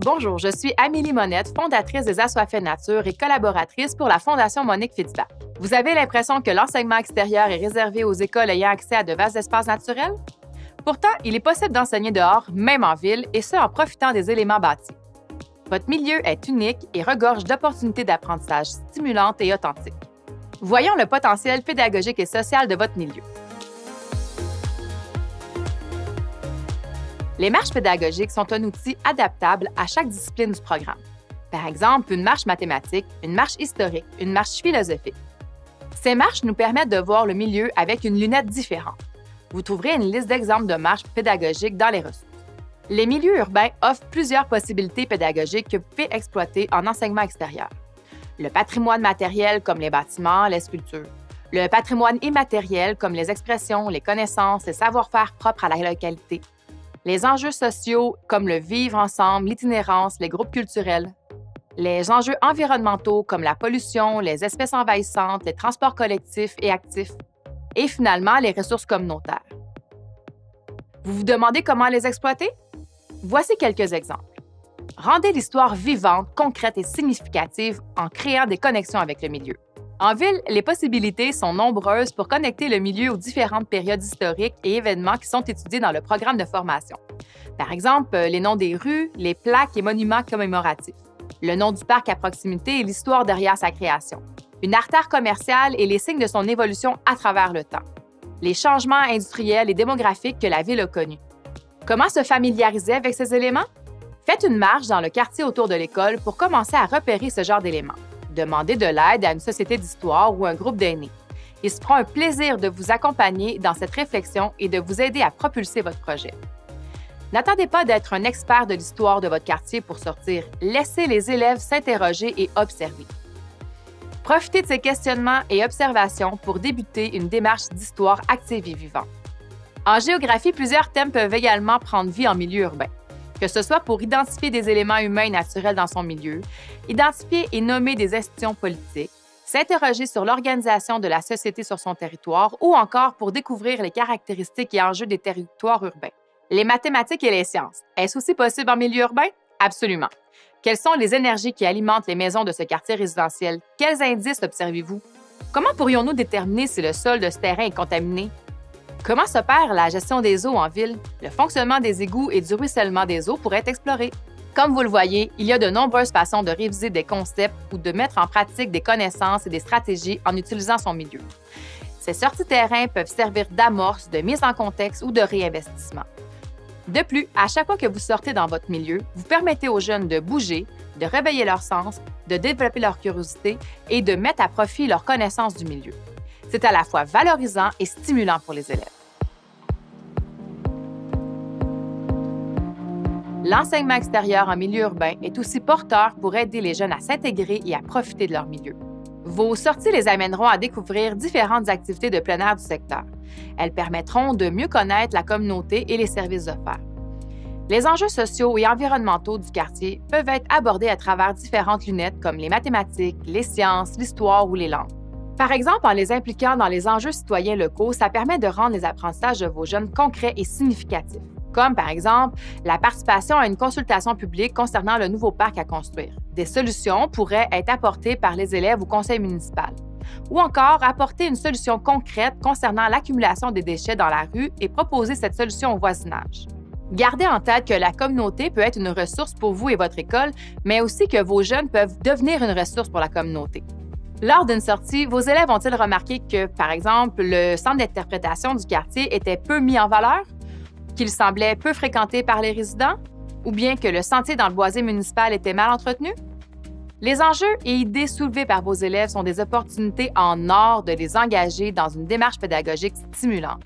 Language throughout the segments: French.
Bonjour, je suis Amélie Monette, fondatrice des Assoiffés Nature et collaboratrice pour la Fondation Monique Fitzbach. Vous avez l'impression que l'enseignement extérieur est réservé aux écoles ayant accès à de vastes espaces naturels? Pourtant, il est possible d'enseigner dehors, même en ville, et ce en profitant des éléments bâtis. Votre milieu est unique et regorge d'opportunités d'apprentissage stimulantes et authentiques. Voyons le potentiel pédagogique et social de votre milieu. Les marches pédagogiques sont un outil adaptable à chaque discipline du programme. Par exemple, une marche mathématique, une marche historique, une marche philosophique. Ces marches nous permettent de voir le milieu avec une lunette différente. Vous trouverez une liste d'exemples de marches pédagogiques dans les ressources. Les milieux urbains offrent plusieurs possibilités pédagogiques que vous pouvez exploiter en enseignement extérieur. Le patrimoine matériel comme les bâtiments, les sculptures. Le patrimoine immatériel comme les expressions, les connaissances, les savoir-faire propres à la localité. Les enjeux sociaux comme le vivre ensemble, l'itinérance, les groupes culturels. Les enjeux environnementaux comme la pollution, les espèces envahissantes, les transports collectifs et actifs. Et finalement, les ressources communautaires. Vous vous demandez comment les exploiter? Voici quelques exemples. Rendez l'histoire vivante, concrète et significative en créant des connexions avec le milieu. En ville, les possibilités sont nombreuses pour connecter le milieu aux différentes périodes historiques et événements qui sont étudiés dans le programme de formation. Par exemple, les noms des rues, les plaques et monuments commémoratifs, le nom du parc à proximité et l'histoire derrière sa création, une artère commerciale et les signes de son évolution à travers le temps, les changements industriels et démographiques que la ville a connus. Comment se familiariser avec ces éléments? Faites une marche dans le quartier autour de l'école pour commencer à repérer ce genre d'éléments. Demandez de l'aide à une société d'histoire ou un groupe d'aînés. Ils se feront un plaisir de vous accompagner dans cette réflexion et de vous aider à propulser votre projet. N'attendez pas d'être un expert de l'histoire de votre quartier pour sortir. Laissez les élèves s'interroger et observer. Profitez de ces questionnements et observations pour débuter une démarche d'histoire active et vivante. En géographie, plusieurs thèmes peuvent également prendre vie en milieu urbain. Que ce soit pour identifier des éléments humains et naturels dans son milieu, identifier et nommer des institutions politiques, s'interroger sur l'organisation de la société sur son territoire ou encore pour découvrir les caractéristiques et enjeux des territoires urbains. Les mathématiques et les sciences, est-ce aussi possible en milieu urbain? Absolument. Quelles sont les énergies qui alimentent les maisons de ce quartier résidentiel? Quels indices observez-vous? Comment pourrions-nous déterminer si le sol de ce terrain est contaminé? Comment s'opère la gestion des eaux en ville? Le fonctionnement des égouts et du ruissellement des eaux pourrait être exploré. Comme vous le voyez, il y a de nombreuses façons de réviser des concepts ou de mettre en pratique des connaissances et des stratégies en utilisant son milieu. Ces sorties terrain peuvent servir d'amorce, de mise en contexte ou de réinvestissement. De plus, à chaque fois que vous sortez dans votre milieu, vous permettez aux jeunes de bouger, de réveiller leur sens, de développer leur curiosité et de mettre à profit leur connaissance du milieu. C'est à la fois valorisant et stimulant pour les élèves. L'enseignement extérieur en milieu urbain est aussi porteur pour aider les jeunes à s'intégrer et à profiter de leur milieu. Vos sorties les amèneront à découvrir différentes activités de plein air du secteur. Elles permettront de mieux connaître la communauté et les services offerts. Les enjeux sociaux et environnementaux du quartier peuvent être abordés à travers différentes lunettes comme les mathématiques, les sciences, l'histoire ou les langues. Par exemple, en les impliquant dans les enjeux citoyens locaux, ça permet de rendre les apprentissages de vos jeunes concrets et significatifs, comme par exemple la participation à une consultation publique concernant le nouveau parc à construire. Des solutions pourraient être apportées par les élèves au conseil municipal. Ou encore apporter une solution concrète concernant l'accumulation des déchets dans la rue et proposer cette solution au voisinage. Gardez en tête que la communauté peut être une ressource pour vous et votre école, mais aussi que vos jeunes peuvent devenir une ressource pour la communauté. Lors d'une sortie, vos élèves ont-ils remarqué que, par exemple, le centre d'interprétation du quartier était peu mis en valeur, qu'il semblait peu fréquenté par les résidents, ou bien que le sentier dans le boisé municipal était mal entretenu? Les enjeux et idées soulevés par vos élèves sont des opportunités en or de les engager dans une démarche pédagogique stimulante.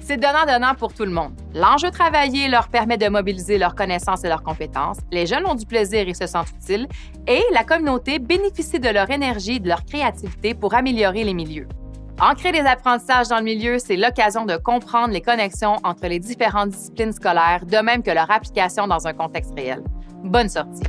C'est donnant-donnant pour tout le monde. L'enjeu travaillé leur permet de mobiliser leurs connaissances et leurs compétences, les jeunes ont du plaisir et se sentent utiles, et la communauté bénéficie de leur énergie et de leur créativité pour améliorer les milieux. Ancrer les apprentissages dans le milieu, c'est l'occasion de comprendre les connexions entre les différentes disciplines scolaires, de même que leur application dans un contexte réel. Bonne sortie!